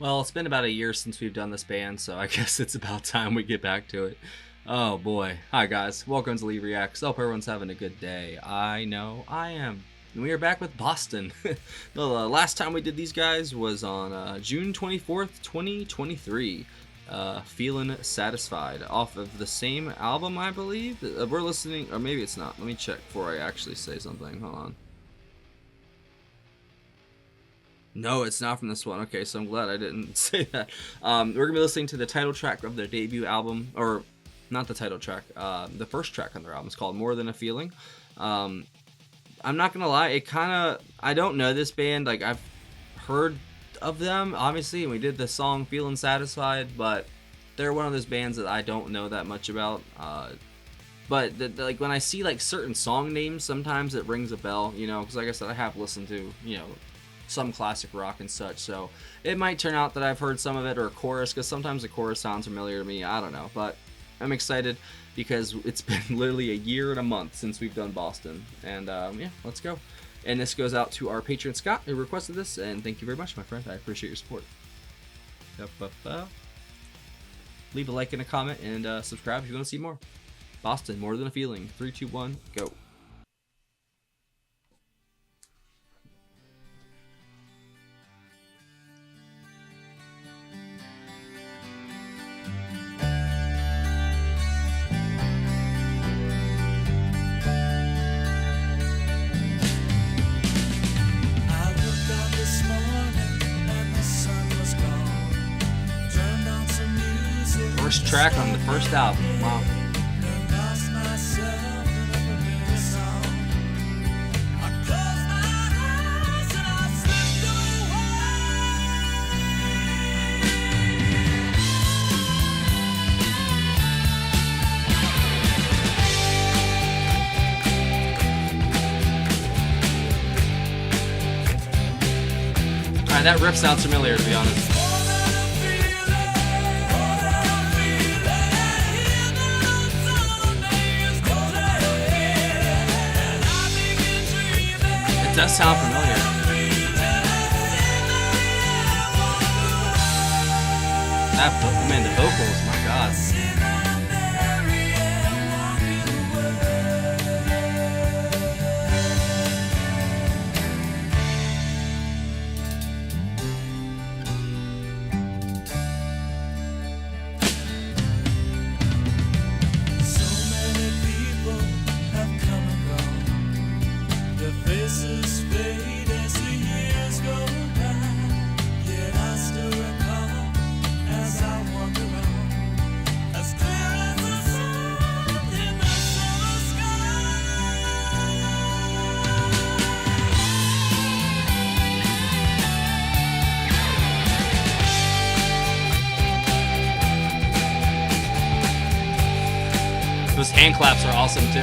Well, it's been about a year since we've done this band, so I guess it's about time we get back to it. Oh boy. Hi guys, welcome to Lee Reacts. Hope everyone's having a good day. I know I am. And we are back with Boston. The last time we did these guys was on June 24th, 2023. Feeling Satisfied, off of the same album, I believe. We're listening, or maybe it's not. Let me check before I actually say something. Hold on. No, it's not from this one. Okay, so I'm glad I didn't say that. We're gonna be listening to the title track of their debut album, or not the title track, the first track on their album. It's called More Than a Feeling. I'm not gonna lie, I don't know this band. Like, I've heard of them, obviously, and we did the song Feeling Satisfied, but they're one of those bands that I don't know that much about. But like, when I see like certain song names, sometimes it rings a bell, you know, because like I said, I have listened to, you know, some classic rock and such, so it might turn out that I've heard some of it, or a chorus, because sometimes the chorus sounds familiar to me. I don't know, but I'm excited because it's been literally a year and a month since we've done Boston, and yeah, let's go. And this goes out to our patron Scott, who requested this, and thank you very much, my friend. I appreciate your support. Leave a like and a comment, and subscribe if you want to see more. Boston, More Than a Feeling. 3, 2, 1, go. First track on the first album. Wow. Alright, that riff sounds familiar, to be honest. It does sound familiar. Man, the vocals, my God. Those hand claps are awesome too.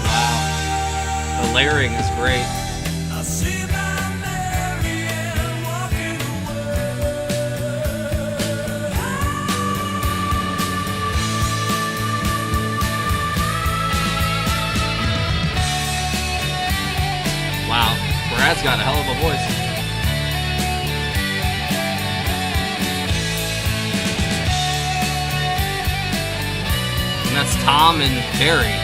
Wow. The layering is great. Wow, Brad's got a hell of a voice. And that's Tom and Barry.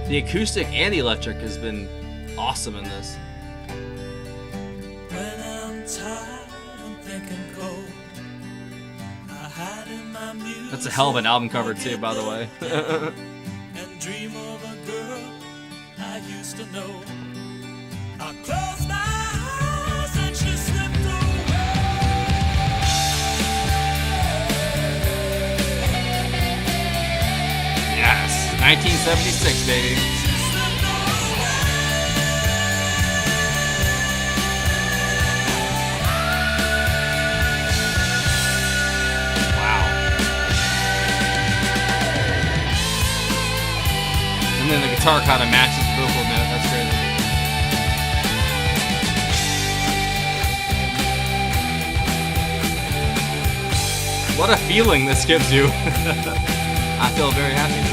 The acoustic and the electric has been awesome in this. That's a hell of an album cover too, by the way. And dream of a girl I used to know. I closed my eyes and she slipped away. Yes, 1976, baby. guitar kind of matches the vocal note. That's crazy. What a feeling this gives you. I feel very happy.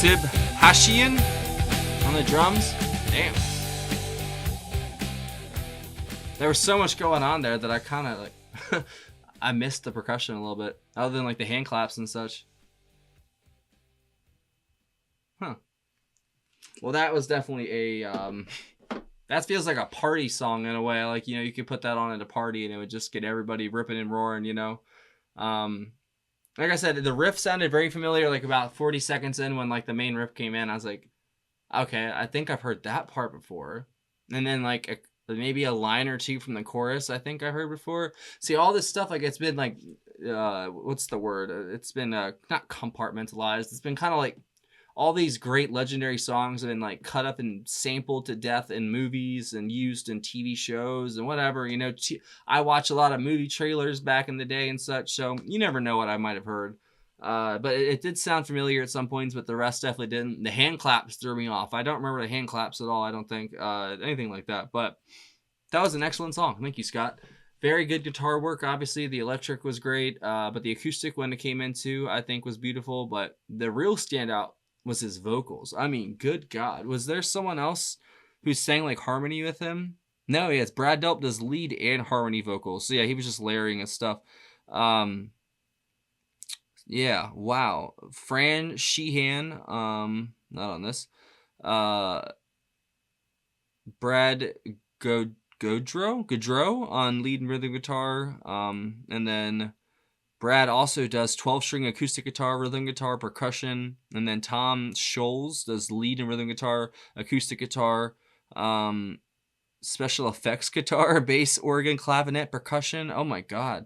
Sib Hashian on the drums. Damn. There was so much going on there that I kind of like I missed the percussion a little bit, other than like the hand claps and such. Huh. Well, that was definitely a that feels like a party song in a way. Like, you know, you could put that on at a party and it would just get everybody ripping and roaring, you know. Like I said, the riff sounded very familiar, like about 40 seconds in when like the main riff came in. I was like, okay, I think I've heard that part before. And then like maybe a line or two from the chorus I think I heard before. See, all this stuff, like it's been like, what's the word? It's been not compartmentalized. It's been kind of like all these great legendary songs have been like cut up and sampled to death in movies and used in TV shows and whatever, you know. I watch a lot of movie trailers back in the day and such, so you never know what I might have heard. But it did sound familiar at some points, but the rest definitely didn't. The hand claps threw me off. I don't remember the hand claps at all. I don't think anything like that, but that was an excellent song. Thank you, Scott. Very good guitar work. Obviously, the electric was great, but the acoustic when it came into, I think, was beautiful. But the real standout was his vocals. I mean, good God. Was there someone else who sang like harmony with him? No, yes. Brad Delp does lead and harmony vocals. So yeah, he was just layering his stuff. Yeah, wow. Fran Sheehan, not on this. Brad Gaudreau on lead and rhythm guitar. And then Brad also does 12-string acoustic guitar, rhythm guitar, percussion, and then Tom Scholes does lead and rhythm guitar, acoustic guitar, special effects guitar, bass, organ, clavinet, percussion. Oh my God.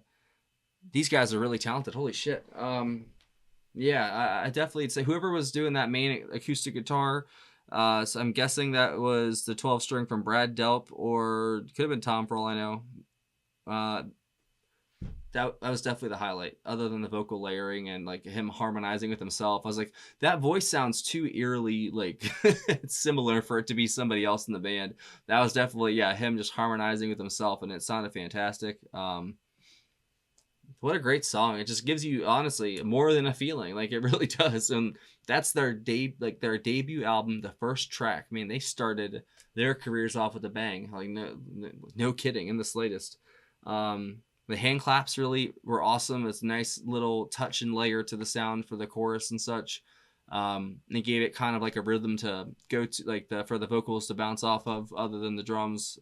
These guys are really talented. Holy shit. Yeah, I definitely say whoever was doing that main acoustic guitar, so I'm guessing that was the 12-string from Brad Delp, or could have been Tom for all I know. That was definitely the highlight, other than the vocal layering and like him harmonizing with himself. I was like, that voice sounds too eerily like similar for it to be somebody else in the band. That was definitely, yeah, him just harmonizing with himself, and it sounded fantastic. What a great song. It just gives you, honestly, more than a feeling. Like, it really does. And that's their debut album, the first track. I mean, they started their careers off with a bang. Like, no kidding, in the slightest. The hand claps really were awesome. It's a nice little touch and layer to the sound for the chorus and such. They gave it kind of like a rhythm to go to, like for the vocals to bounce off of, other than the drums.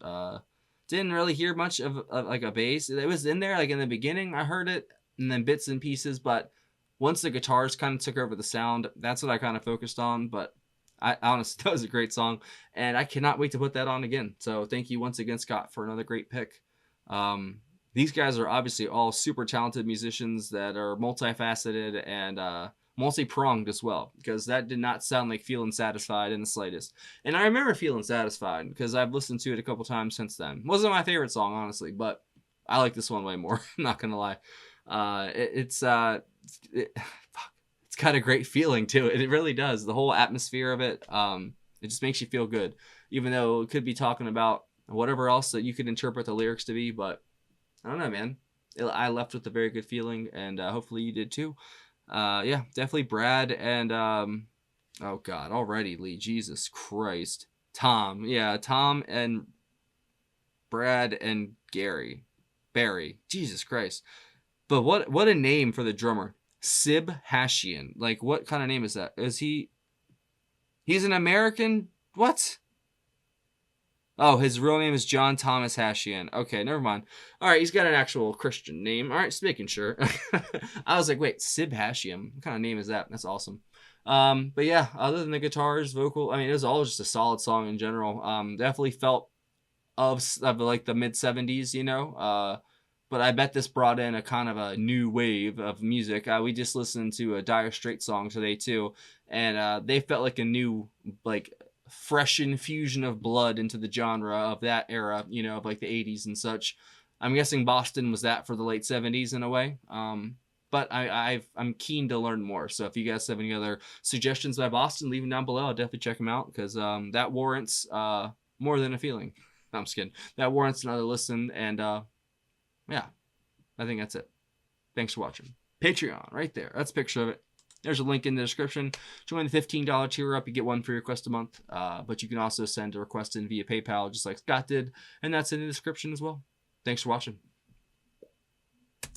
Didn't really hear much of like a bass. It was in there like in the beginning. I heard it, and then bits and pieces. But once the guitars kind of took over the sound, that's what I kind of focused on. But I honestly, that was a great song, and I cannot wait to put that on again. So thank you once again, Scott, for another great pick. These guys are obviously all super talented musicians that are multifaceted and multi-pronged as well, because that did not sound like Feeling Satisfied in the slightest. And I remember Feeling Satisfied because I've listened to it a couple times since then. Wasn't my favorite song, honestly, but I like this one way more. I'm not gonna lie. It's got a great feeling to it. It really does. The whole atmosphere of it, it just makes you feel good, even though it could be talking about whatever else that you could interpret the lyrics to be. But I don't know, man. I left with a very good feeling, and hopefully you did too. Yeah, definitely Brad and oh God, already Lee, Jesus Christ, Tom. Yeah, Tom and Brad and Barry, Jesus Christ. But what a name for the drummer, Sib Hashian. Like, what kind of name is that? He's an American? What? Oh, his real name is John Thomas Hashian. Okay, never mind. All right, he's got an actual Christian name. All right, just making sure. I was like, wait, Sib Hashian. What kind of name is that? That's awesome. But yeah, other than the guitars, vocal, I mean, it was all just a solid song in general. Definitely felt of like the mid 70s, you know. But I bet this brought in a kind of a new wave of music. We just listened to a Dire Straits song today too, and they felt like a new, like, fresh infusion of blood into the genre of that era, you know, of like the 80s and such. I'm guessing Boston was that for the late 70s in a way. But I'm keen to learn more. So if you guys have any other suggestions by Boston, leave them down below. I'll definitely check them out because that warrants more than a feeling. No, I'm just kidding. That warrants another listen. And yeah, I think that's it. Thanks for watching. Patreon, right there. That's a picture of it. There's a link in the description. Join the $15 tier up. You get one free request a month. But you can also send a request in via PayPal, just like Scott did. And that's in the description as well. Thanks for watching.